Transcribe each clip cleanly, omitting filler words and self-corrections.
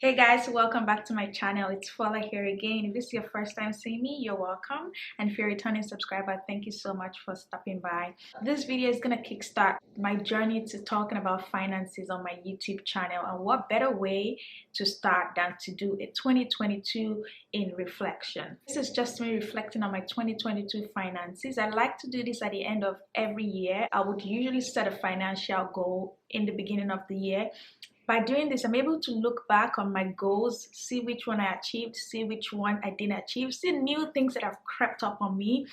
Hey guys, welcome back to my channel. It's Fola here again. If this is your first time seeing me, you're welcome. And if you're a returning subscriber, thank you so much for stopping by. This video is going to kickstart my journey to talking about finances on my YouTube channel. And what better way to start than to do a 2022 in reflection. This is just me reflecting on my 2022 finances. I like to do this at the end of every year. I would usually set a financial goal in the beginning of the year. By doing this, I'm able to look back on my goals, see which one I achieved, see which one I didn't achieve, see new things that have crept up on me.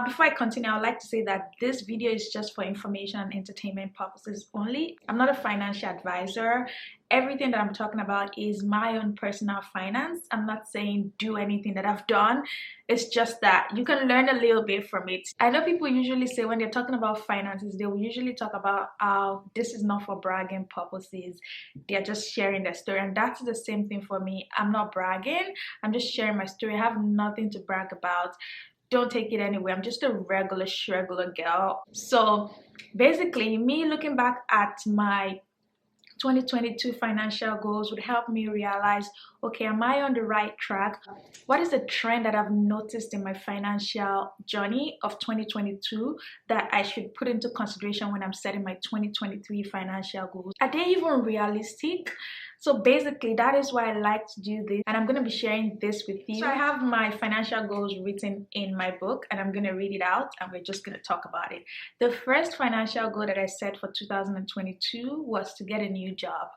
Before I continue, I would like to say that this video is just for information and entertainment purposes only. I'm not a financial advisor. Everything that I'm talking about is my own personal finance. I'm not saying do anything that I've done. It's just that you can learn a little bit from it. I know people usually say when they're talking about finances, they will usually talk about how this is not for bragging purposes. They're just sharing their story. And that's the same thing for me. I'm not bragging. I'm just sharing my story. I have nothing to brag about. Don't take it anyway. I'm just a regular girl. So basically, me looking back at my 2022 financial goals would help me realize, okay, am I on the right track? What is the trend that I've noticed in my financial journey of 2022 that I should put into consideration when I'm setting my 2023 financial goals? Are they even realistic? So basically, that is why I like to do this, and I'm going to be sharing this with you. So I have my financial goals written in my book, and I'm going to read it out, and we're just going to talk about it. The first financial goal that I set for 2022 was to get a new job.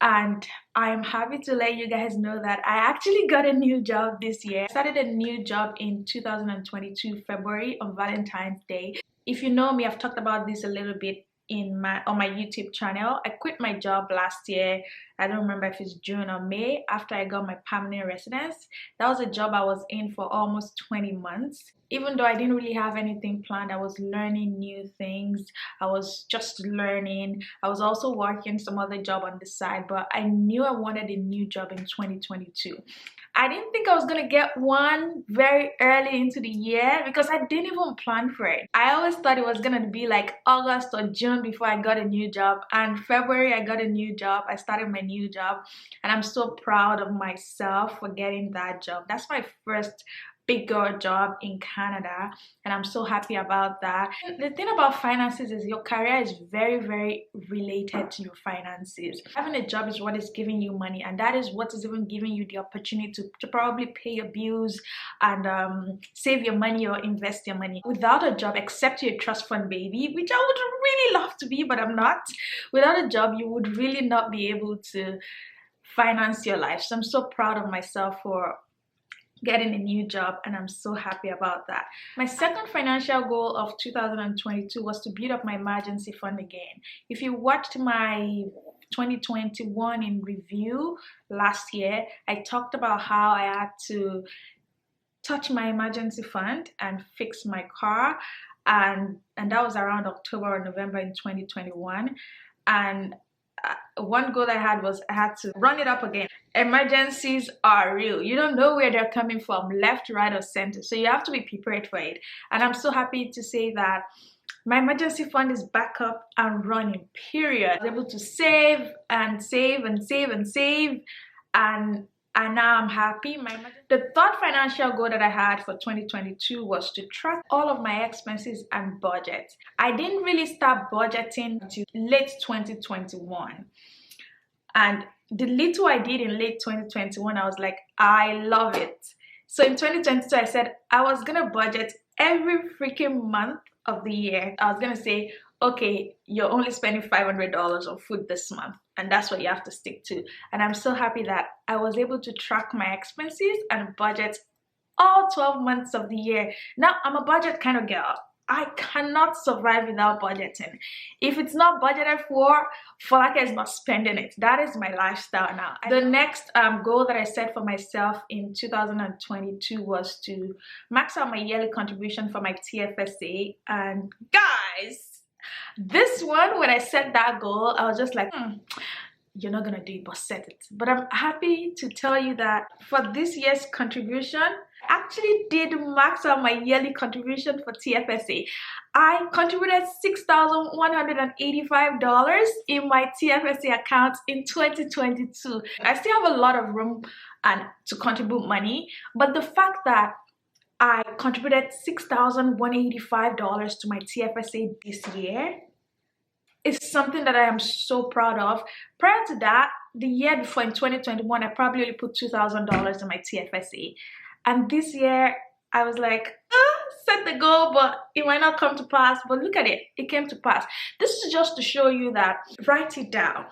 And I'm happy to let you guys know that I actually got a new job this year. I started a new job in 2022 February on Valentine's Day. If you know me, I've talked about this a little bit on my YouTube channel. I quit my job last year. I don't remember if it's June or May, after I got my permanent residence. That was a job I was in for almost 20 months. Even though I didn't really have anything planned, I was learning new things. I was just learning. I was also working some other job on the side, but I knew I wanted a new job in 2022. I didn't think I was gonna get one very early into the year because I didn't even plan for it. I always thought it was gonna be like August or June before I got a new job, and February I got a new job. I started my new job, and I'm so proud of myself for getting that job. That's my first big girl job in Canada, and I'm so happy about that. The thing about finances is your career is very related to your finances. Having a job is what is giving you money, and that is what is even giving you the opportunity to probably pay your bills and save your money or invest your money. Without a job, except you're a trust fund baby, which I would really love to be, but I'm not. Without a job, you would really not be able to finance your life. So I'm so proud of myself for getting a new job, and I'm so happy about that. My second financial goal of 2022 was to build up my emergency fund again. If you watched my 2021 in review last year, I talked about how I had to touch my emergency fund and fix my car, and that was around October or November in 2021. And one goal I had was I had to run it up again. Emergencies are real. You don't know where they're coming from, left, right, or center. So you have to be prepared for it. And I'm so happy to say that my emergency fund is back up and running, period. I was able to save and save and save and save, and now I'm happy. The third financial goal that I had for 2022 was to track all of my expenses and budget. I didn't really start budgeting until late 2021. And the little I did in late 2021, I was like, I love it. So in 2022, I said I was gonna budget every freaking month of the year. I was gonna say, okay, you're only spending $500 on food this month, and that's what you have to stick to. And I'm so happy that I was able to track my expenses and budget all 12 months of the year. Now, I'm a budget kind of girl. I cannot survive without budgeting. If it's not budgeted for like is not spending it. That is my lifestyle now. The next goal that I set for myself in 2022 was to max out my yearly contribution for my TFSA. And guys, this one, when I set that goal, I was just like, you're not gonna do it, but set it. But I'm happy to tell you that for this year's contribution, Actually did max out my yearly contribution for TFSA. I contributed $6,185 in my TFSA account in 2022. I still have a lot of room and to contribute money, but the fact that I contributed $6,185 to my TFSA this year is something that I am so proud of. Prior to that, the year before in 2021, I probably only put $2,000 in my TFSA. And this year, I was like, set the goal, but it might not come to pass. But look at it, it came to pass. This is just to show you that write it down,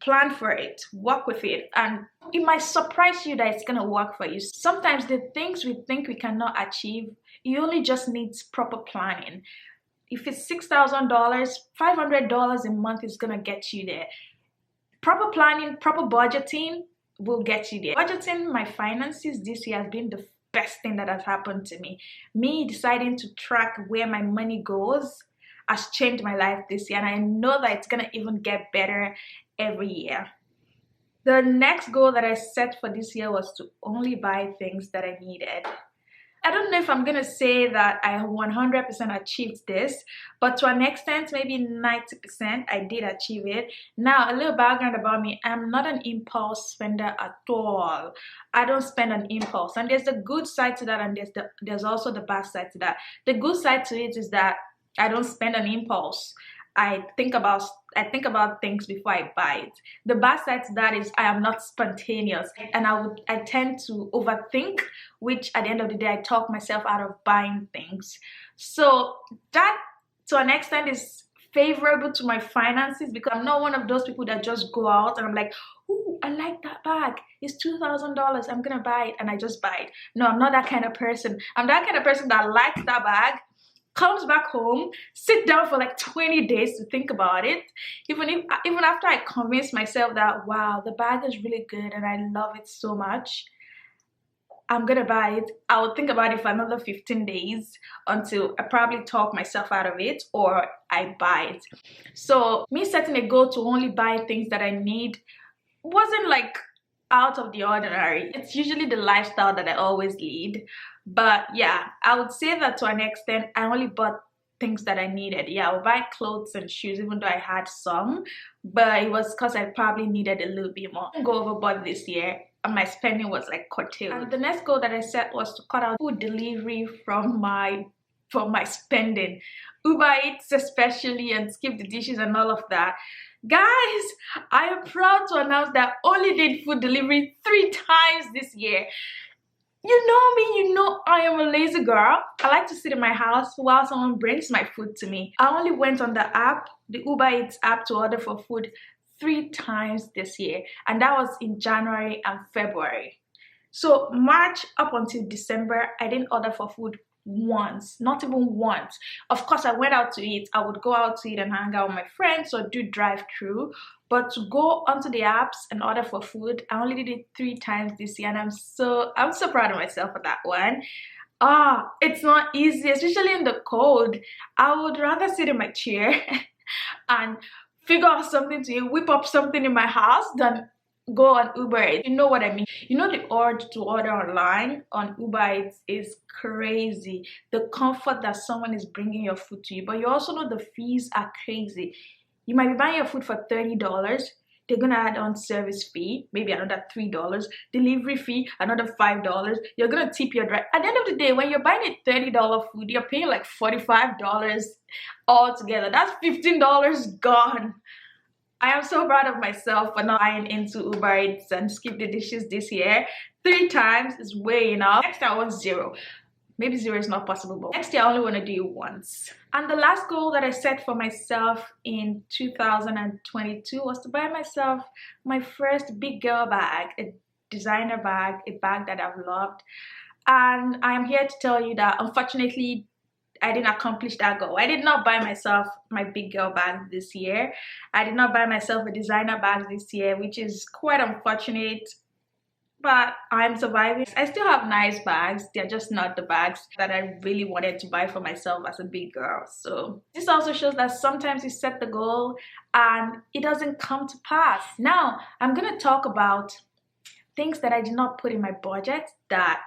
plan for it, work with it, and it might surprise you that it's gonna work for you. Sometimes the things we think we cannot achieve, it only just needs proper planning. If it's $6,000, $500 a month is gonna get you there. Proper planning, proper budgeting will get you there. Budgeting my finances this year has been the best thing that has happened to me. Me deciding to track where my money goes has changed my life this year, and I know that it's gonna even get better every year. The next goal that I set for this year was to only buy things that I needed. I don't know if I'm gonna say that I 100% achieved this, but to an extent, maybe 90%, I did achieve it. Now, a little background about me: I'm not an impulse spender at all. I don't spend on impulse, and there's the good side to that, and there's also the bad side to that. The good side to it is that I don't spend on impulse. I think about things before I buy it. The bad side to that is I am not spontaneous, and I tend to overthink, which at the end of the day I talk myself out of buying things. So that to an extent is favorable to my finances, because I'm not one of those people that just go out and I'm like, ooh, I like that bag, it's $2,000, I'm gonna buy it, and I just buy it. No, I'm not that kind of person. I'm that kind of person that likes that bag, comes back home, sit down for like 20 days to think about it. Even after I convince myself that, wow, the bag is really good and I love it so much, I'm gonna buy it, I will think about it for another 15 days until I probably talk myself out of it or I buy it. So me setting a goal to only buy things that I need wasn't like out of the ordinary. It's usually the lifestyle that I always lead. But yeah, I would say that to an extent, I only bought things that I needed. Yeah, I would buy clothes and shoes, even though I had some, but it was because I probably needed a little bit more. I didn't go overboard this year, and my spending was like curtailed. And the next goal that I set was to cut out food delivery from my spending. Uber Eats especially, and skip the dishes and all of that. Guys, I am proud to announce that I only did food delivery 3 times this year. You know me, you know I am a lazy girl. I like to sit in my house while someone brings my food to me. I only went on the app, the Uber Eats app, to order for food 3 times this year, and that was in January and February. So March up until December, I didn't order for food once, not even once. Of course, I went out to eat. I would go out to eat and hang out with my friends or do drive-through, but to go onto the apps and order for food, I only did it 3 times this year, and I'm so proud of myself for that one. It's not easy, especially in the cold. I would rather sit in my chair and figure out something to eat, whip up something in my house, than go on Uber Eats. You know what I mean? You know, the urge to order online on Uber Eats is crazy. The comfort that someone is bringing your food to you, but you also know the fees are crazy. You might be buying your food for $30. They're gonna add on service fee, maybe another $3, delivery fee, another $5. You're gonna tip your driver. At the end of the day, when you're buying a $30 food, you're paying like $45 altogether. That's $15 gone. I am so proud of myself for not buying into Uber Eats and skip the dishes this year. 3 times is way enough. Next year I want 0. Maybe 0 is not possible, but next year I only want to do it once. And the last goal that I set for myself in 2022 was to buy myself my first big girl bag, a designer bag, a bag that I've loved. And I am here to tell you that unfortunately I didn't accomplish that goal. I did not buy myself my big girl bag this year. I did not buy myself a designer bag this year, which is quite unfortunate, but I'm surviving. I still have nice bags. They're just not the bags that I really wanted to buy for myself as a big girl. So this also shows that sometimes you set the goal and it doesn't come to pass. Now, I'm gonna talk about things that I did not put in my budget that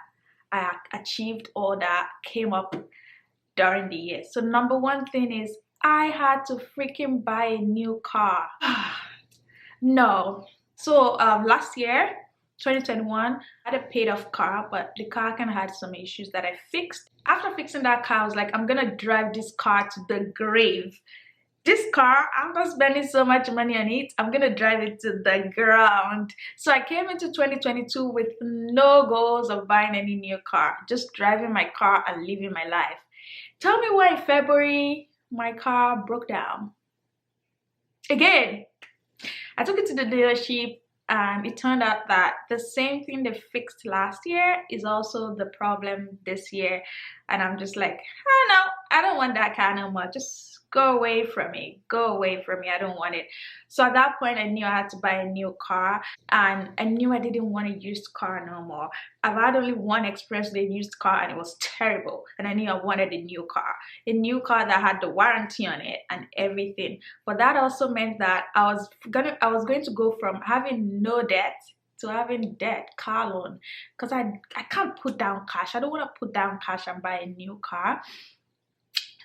I achieved or that came up during the year. So number one thing is I had to freaking buy a new car. No. So last year, 2021, I had a paid off car, but the car kind of had some issues that I fixed. After fixing that car, I was like, I'm gonna drive this car to the grave. This car, I'm not spending so much money on it. I'm gonna drive it to the ground. So I came into 2022 with no goals of buying any new car, just driving my car and living my life. Tell me why in February my car broke down. Again, I took it to the dealership and it turned out that the same thing they fixed last year is also the problem this year. And I'm just like, oh no, I don't want that car no more. Just go away from me. Go away from me. I don't want it. So at that point, I knew I had to buy a new car, and I knew I didn't want a used car no more. I've had only one experience with a used car and it was terrible. And I knew I wanted a new car that had the warranty on it and everything. But that also meant that I was going to go from having no debt to having debt, car loan, because I can't put down cash. I don't want to put down cash and buy a new car.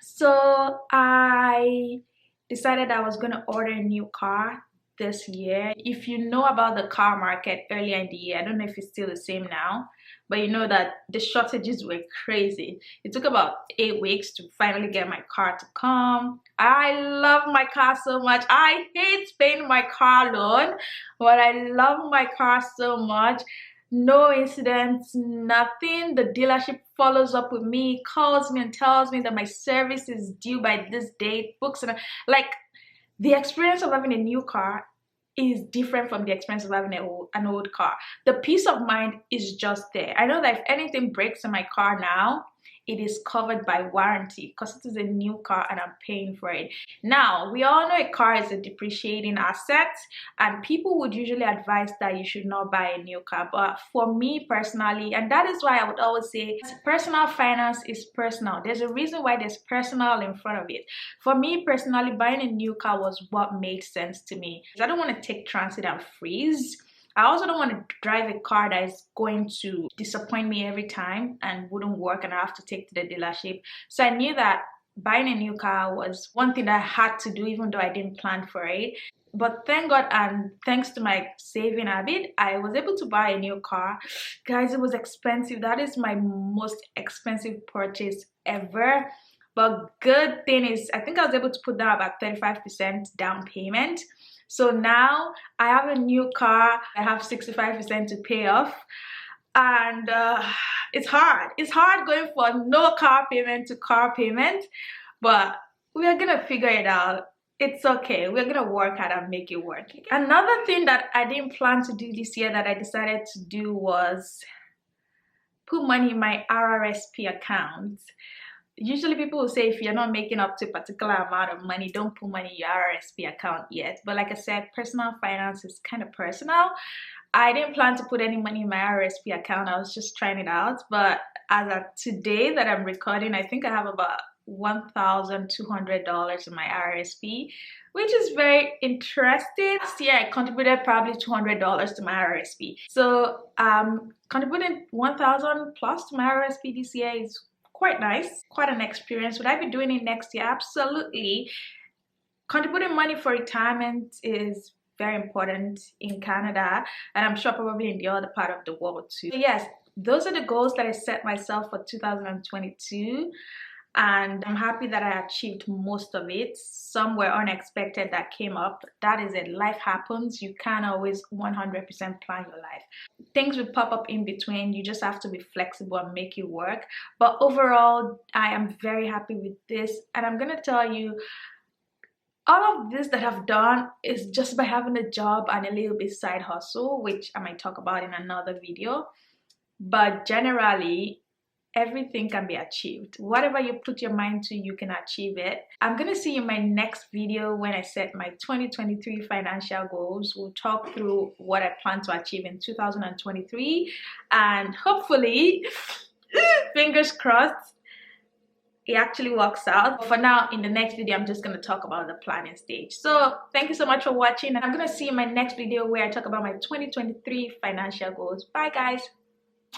So I decided I was going to order a new car this year. If you know about the car market earlier in the year, I don't know if it's still the same now, but you know that the shortages were crazy. It took about 8 weeks to finally get my car to come. I love my car so much. I hate paying my car loan, but I love my car so much. No incidents, nothing. The dealership follows up with me, calls me and tells me that my service is due by this date, books, and like the experience of having a new car is different from the experience of having an old car. The peace of mind is just there. I know that if anything breaks in my car now, it is covered by warranty because it is a new car and I'm paying for it. Now, we all know a car is a depreciating asset and people would usually advise that you should not buy a new car. But for me personally, and that is why I would always say personal finance is personal. There's a reason why there's personal in front of it. For me personally, buying a new car was what made sense to me. I don't want to take transit and freeze. I also don't want to drive a car that is going to disappoint me every time and wouldn't work and I have to take to the dealership. So I knew that buying a new car was one thing that I had to do even though I didn't plan for it. But thank God and thanks to my saving habit, I was able to buy a new car. Guys, it was expensive. That is my most expensive purchase ever. But good thing is, I think I was able to put down about 35% down payment. So now I have a new car. I have 65% to pay off. And it's hard. It's hard going from no car payment to car payment. But we are going to figure it out. It's okay. We're going to work hard and make it work. Another thing that I didn't plan to do this year that I decided to do was put money in my RRSP account. Usually people will say if you're not making up to a particular amount of money, don't put money in your RRSP account yet. But like I said, personal finance is kind of personal. I didn't plan to put any money in my RRSP account. I was just trying it out. But as of today that I'm recording, I think I have about $1,200 in my RRSP, which is very interesting. Last year I contributed probably $200 to my RRSP. So contributing $1,000 plus to my RRSP this year is quite nice, quite an experience. Would I be doing it next year? Absolutely. Contributing money for retirement is very important in Canada, and I'm sure probably in the other part of the world too. So yes, those are the goals that I set myself for 2022. And I'm happy that I achieved most of it. Some were unexpected that came up. That is it. Life happens. You can't always 100% plan your life. Things will pop up in between. You just have to be flexible and make it work. But overall, I am very happy with this. And I'm going to tell you, all of this that I've done is just by having a job and a little bit side hustle, which I might talk about in another video. But generally, everything can be achieved. Whatever you put your mind to, you can achieve it. I'm gonna see you in my next video when I set my 2023 financial goals. We'll talk through what I plan to achieve in 2023 and hopefully, fingers crossed, it actually works out. But for now, in the next video, I'm just going to talk about the planning stage. So thank you so much for watching. And I'm going to see you in my next video where I talk about my 2023 financial goals. Bye guys.